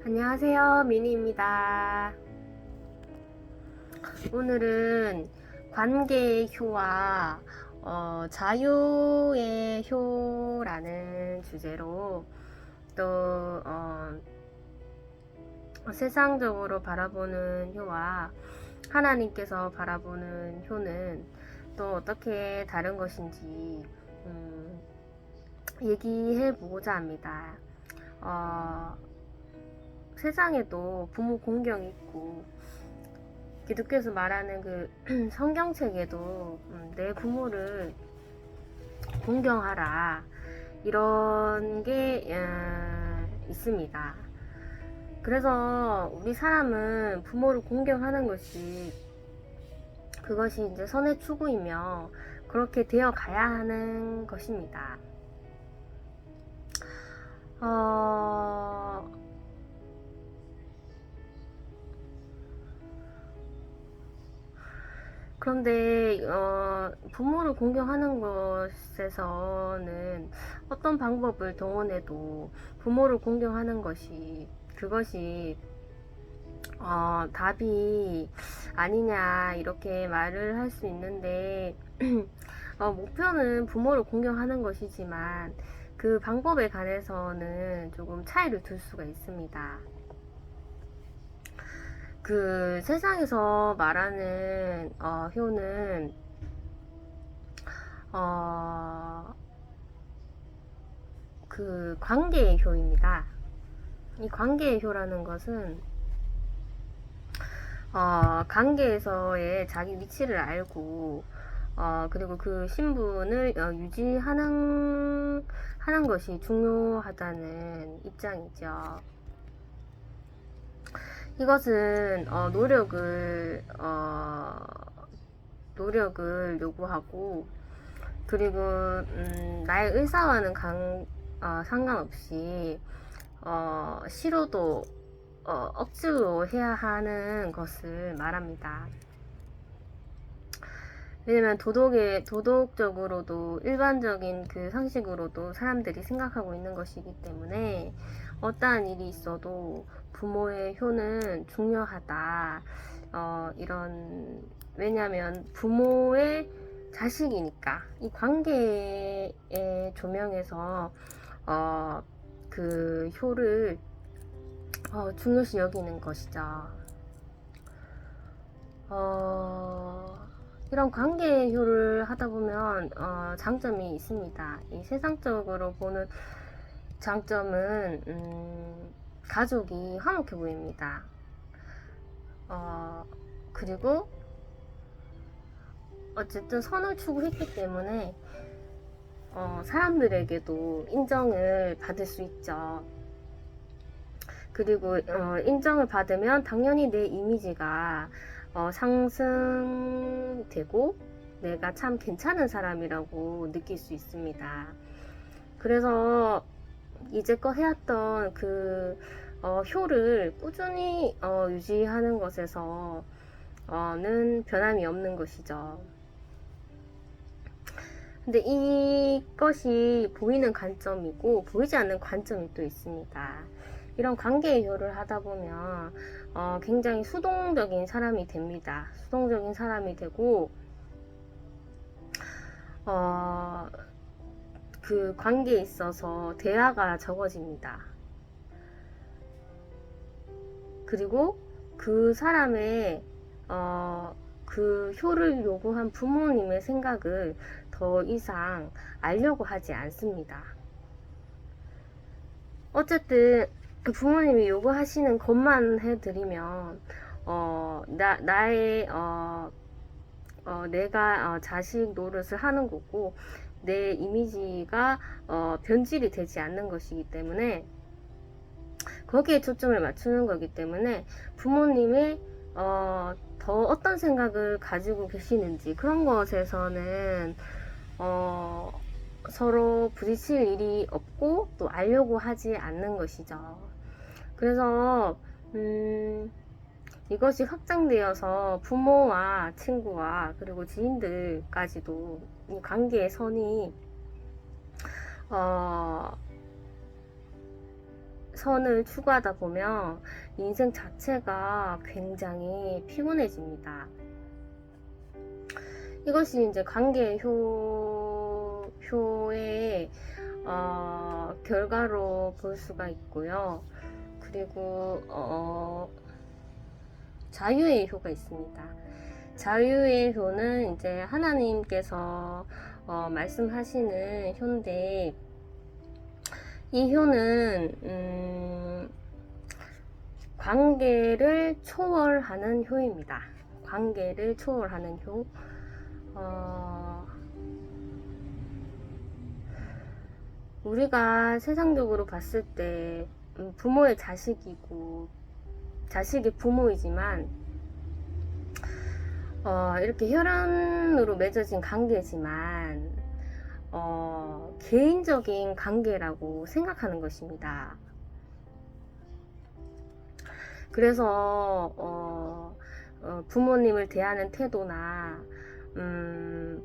안녕하세요, 미니입니다. 오늘은 관계의 효와 자유의 효라는 주제로 또 세상적으로 바라보는 효와 하나님께서 바라보는 효는 또 어떻게 다른 것인지 얘기해 보고자 합니다. 세상에도 부모 공경이 있고 기독교에서 말하는 그 성경책에도 내 부모를 공경하라 이런 게 있습니다. 그래서 우리 사람은 부모를 공경하는 그것이 이제 선의 추구이며 그렇게 되어 가야 하는 것입니다. 그런데 부모를 공경하는 것에서는 어떤 방법을 동원해도 부모를 공경하는 그것이 답이 아니냐 이렇게 말을 할 수 있는데 목표는 부모를 공경하는 것이지만 그 방법에 관해서는 조금 차이를 둘 수가 있습니다. 그 세상에서 말하는 효는 그 관계의 효입니다. 이 관계의 효라는 것은 관계에서의 자기 위치를 알고 그리고 그 신분을 유지하는 것이 중요하다는 입장이죠. 이것은 노력을 요구하고 그리고 나의 의사와는 상관없이 싫어도 억지로 해야 하는 것을 말합니다. 왜냐면 도덕적으로도 일반적인 그 상식으로도 사람들이 생각하고 있는 것이기 때문에 어떠한 일이 있어도 부모의 효는 중요하다. 왜냐면 부모의 자식이니까 이 관계의 조명에서 그 효를 중요시 여기는 것이죠. 이런 관계의 효를 하다 보면 장점이 있습니다. 이 세상적으로 보는 장점은 가족이 화목해 보입니다. 그리고 어쨌든 선을 추구했기 때문에 사람들에게도 인정을 받을 수 있죠. 그리고 인정을 받으면 당연히 내 이미지가 상승되고 내가 참 괜찮은 사람이라고 느낄 수 있습니다. 그래서 이제껏 해왔던 그 효를 꾸준히 유지하는 것에서는 변함이 없는 것이죠. 근데 이것이 보이는 관점이고 보이지 않는 관점이 또 있습니다. 이런 관계의 효를 하다 보면 굉장히 수동적인 사람이 됩니다. 수동적인 사람이 되고 그 관계에 있어서 대화가 적어집니다. 그리고 그 사람의 그 효를 요구한 부모님의 생각을 더 이상 알려고 하지 않습니다. 어쨌든 그 부모님이 요구하시는 것만 해드리면 내가 자식 노릇을 하는 거고 내 이미지가 변질이 되지 않는 것이기 때문에 거기에 초점을 맞추는 거기 때문에 부모님의 더 어떤 생각을 가지고 계시는지 그런 것에서는 서로 부딪힐 일이 없고 또 알려고 하지 않는 것이죠. 그래서 이것이 확장되어서 부모와 친구와 그리고 지인들까지도 이 관계의 선이 선을 추구하다 보면 인생 자체가 굉장히 피곤해집니다. 이것이 이제 관계 효의 결과로 볼 수가 있고요. 그리고 자유의 효가 있습니다. 자유의 효는 이제 하나님께서 말씀하시는 효인데, 이 효는 관계를 초월하는 효입니다. 관계를 초월하는 효. 우리가 세상적으로 봤을 때 부모의 자식이고 자식의 부모이지만 이렇게 혈연으로 맺어진 관계지만 개인적인 관계라고 생각하는 것입니다. 그래서 부모님을 대하는 태도나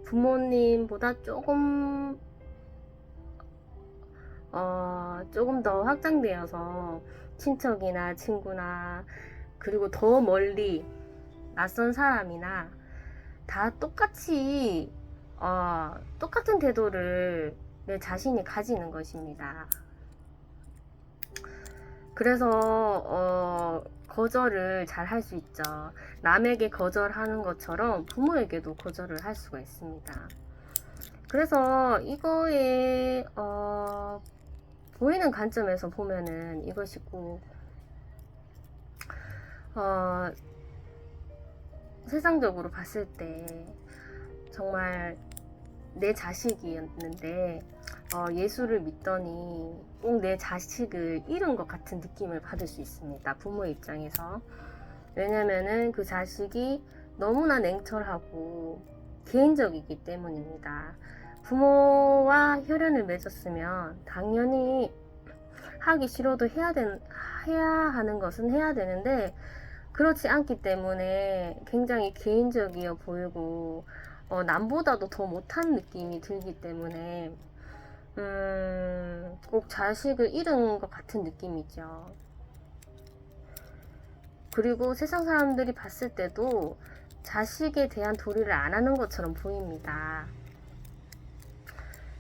부모님보다 조금 더 확장되어서 친척이나 친구나 그리고 더 멀리 낯선 사람이나 다 똑같이 똑같은 태도를 내 자신이 가지는 것입니다. 그래서 거절을 잘 할 수 있죠. 남에게 거절하는 것처럼 부모에게도 거절을 할 수가 있습니다. 그래서 이거에 보이는 관점에서 보면은 이것이 꼭 세상적으로 봤을 때 정말 내 자식이었는데 예수를 믿더니 꼭 내 자식을 잃은 것 같은 느낌을 받을 수 있습니다. 부모 입장에서. 왜냐면은 그 자식이 너무나 냉철하고 개인적이기 때문입니다. 부모와 혈연을 맺었으면 당연히 하기 싫어도 해야 하는 것은 해야 되는데, 그렇지 않기 때문에 굉장히 개인적이어 보이고 남보다도 더 못한 느낌이 들기 때문에 꼭 자식을 잃은 것 같은 느낌이죠. 그리고 세상 사람들이 봤을 때도 자식에 대한 도리를 안 하는 것처럼 보입니다.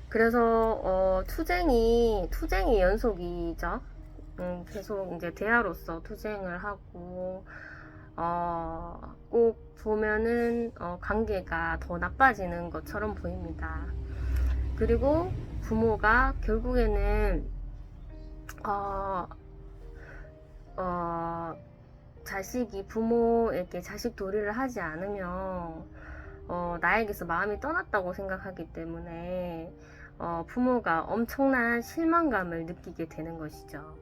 그래서 투쟁이 연속이죠. 계속 이제 대화로서 투쟁을 하고 꼭 보면은 관계가 더 나빠지는 것처럼 보입니다. 그리고 부모가 결국에는 자식이 부모에게 자식 도리를 하지 않으면 나에게서 마음이 떠났다고 생각하기 때문에 부모가 엄청난 실망감을 느끼게 되는 것이죠.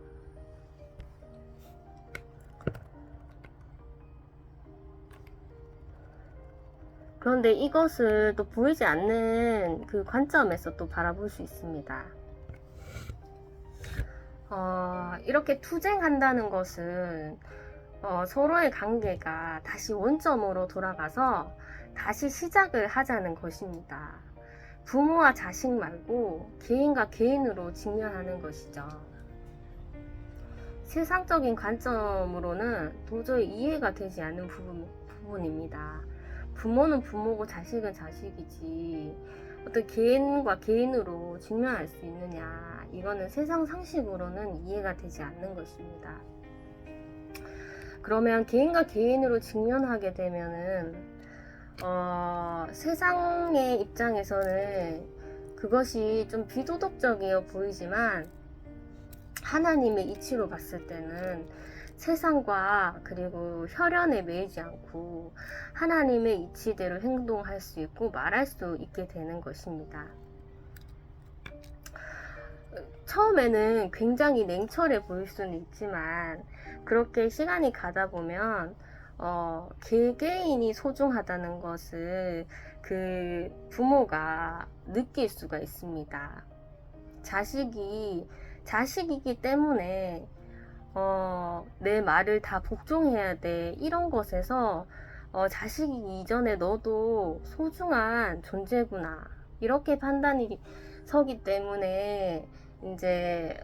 그런데 이것을 또 보이지 않는 그 관점에서 또 바라볼 수 있습니다. 이렇게 투쟁한다는 것은 서로의 관계가 다시 원점으로 돌아가서 다시 시작을 하자는 것입니다. 부모와 자식 말고 개인과 개인으로 직면하는 것이죠. 세상적인 관점으로는 도저히 이해가 되지 않는 부분입니다. 부모는 부모고 자식은 자식이지 어떤 개인과 개인으로 직면할 수 있느냐, 이거는 세상 상식으로는 이해가 되지 않는 것입니다. 그러면 개인과 개인으로 직면하게 되면은 세상의 입장에서는 그것이 좀 비도덕적이어 보이지만 하나님의 이치로 봤을 때는 세상과 그리고 혈연에 매이지 않고 하나님의 이치대로 행동할 수 있고 말할 수 있게 되는 것입니다. 처음에는 굉장히 냉철해 보일 수는 있지만 그렇게 시간이 가다 보면 개개인이 소중하다는 것을 그 부모가 느낄 수가 있습니다. 자식이기 때문에 내 말을 다 복종해야 돼, 이런 것에서 자식이 이전에 너도 소중한 존재구나, 이렇게 판단이 서기 때문에 이제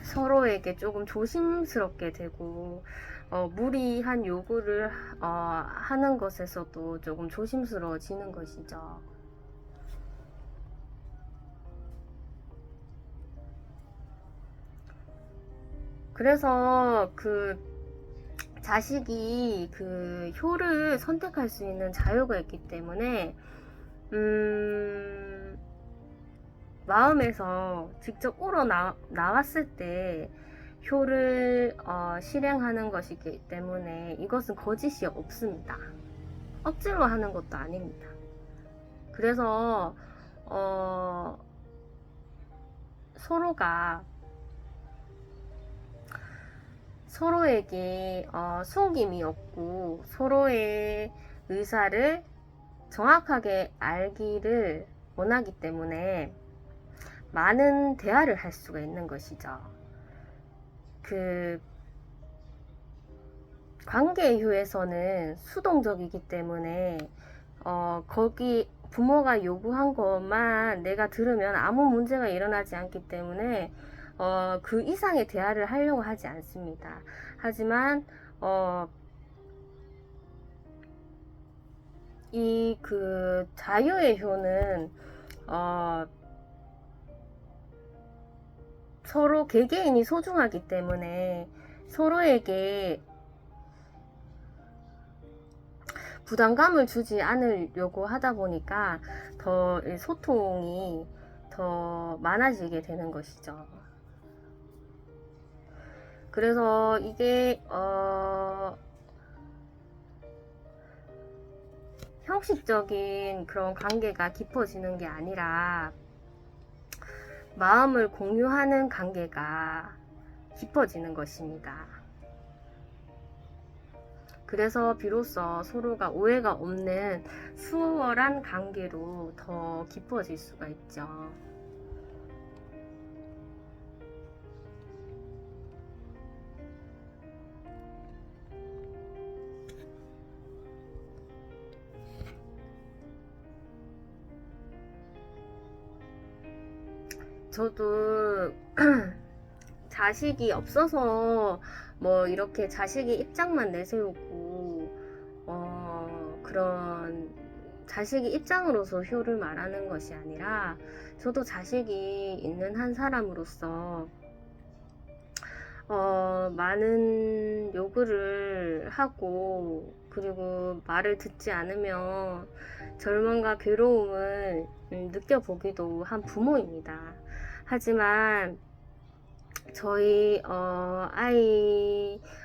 서로에게 조금 조심스럽게 되고 무리한 요구를 하는 것에서도 조금 조심스러워지는 것이죠. 그래서 그 자식이 그 효를 선택할 수 있는 자유가 있기 때문에 마음에서 직접 나왔을 때 효를 실행하는 것이기 때문에 이것은 거짓이 없습니다. 억지로 하는 것도 아닙니다. 그래서 서로에게 숨김이 없고 서로의 의사를 정확하게 알기를 원하기 때문에 많은 대화를 할 수가 있는 것이죠. 그 관계의 효에서는 수동적이기 때문에 거기 부모가 요구한 것만 내가 들으면 아무 문제가 일어나지 않기 때문에 그 이상의 대화를 하려고 하지 않습니다. 하지만 이 그 자유의 효는 서로 개개인이 소중하기 때문에 서로에게 부담감을 주지 않으려고 하다 보니까 더 소통이 더 많아지게 되는 것이죠. 그래서 이게 형식적인 그런 관계가 깊어지는 게 아니라 마음을 공유하는 관계가 깊어지는 것입니다. 그래서 비로소 서로가 오해가 없는 수월한 관계로 더 깊어질 수가 있죠. 저도 자식이 없어서 뭐 이렇게 자식의 입장만 내세우고 그런 자식의 입장으로서 효를 말하는 것이 아니라 저도 자식이 있는 한 사람으로서 많은 요구를 하고 그리고 말을 듣지 않으면 절망과 괴로움을 느껴보기도 한 부모입니다. 하지만 저희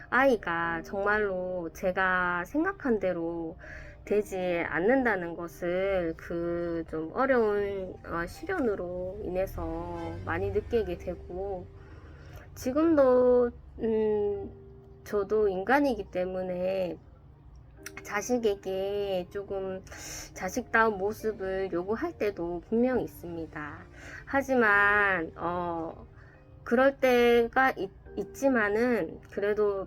아이가 정말로 제가 생각한 대로 되지 않는다는 것을 그 좀 어려운 시련으로 인해서 많이 느끼게 되고 지금도 저도 인간이기 때문에 자식에게 조금 자식다운 모습을 요구할 때도 분명히 있습니다. 하지만 그럴 때가 있지만은 그래도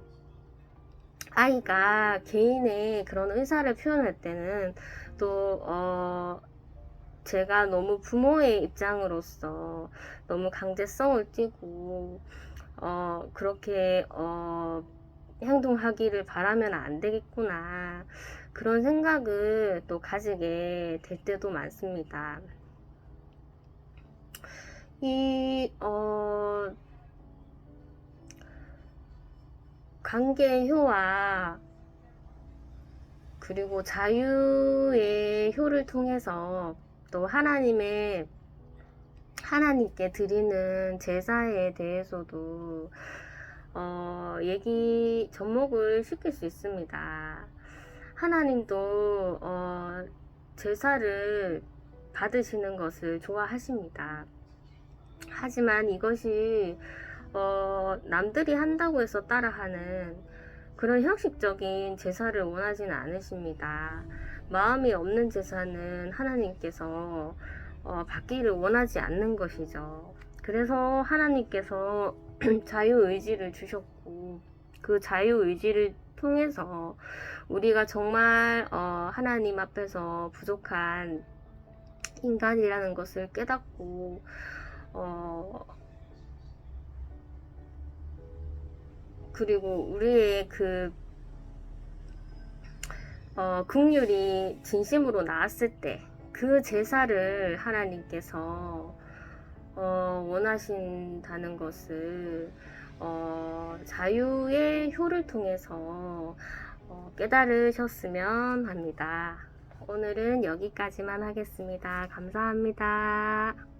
아이가 개인의 그런 의사를 표현할 때는 또 제가 너무 부모의 입장으로서 너무 강제성을 띠고 그렇게 행동하기를 바라면 안 되겠구나 그런 생각을 또 가지게 될 때도 많습니다. 이 관계의 효와 그리고 자유의 효를 통해서 또 하나님께 드리는 제사에 대해서도 얘기 접목을 시킬 수 있습니다. 하나님도 제사를 받으시는 것을 좋아하십니다. 하지만 이것이 남들이 한다고 해서 따라하는 그런 형식적인 제사를 원하지는 않으십니다. 마음이 없는 제사는 하나님께서 받기를 원하지 않는 것이죠. 그래서 하나님께서 자유의지를 주셨고 그 자유의지를 통해서 우리가 정말 하나님 앞에서 부족한 인간이라는 것을 깨닫고 그리고 우리의 긍휼이 진심으로 나왔을 때 그 제사를 하나님께서 원하신다는 것을 자유의 효를 통해서 깨달으셨으면 합니다. 오늘은 여기까지만 하겠습니다. 감사합니다.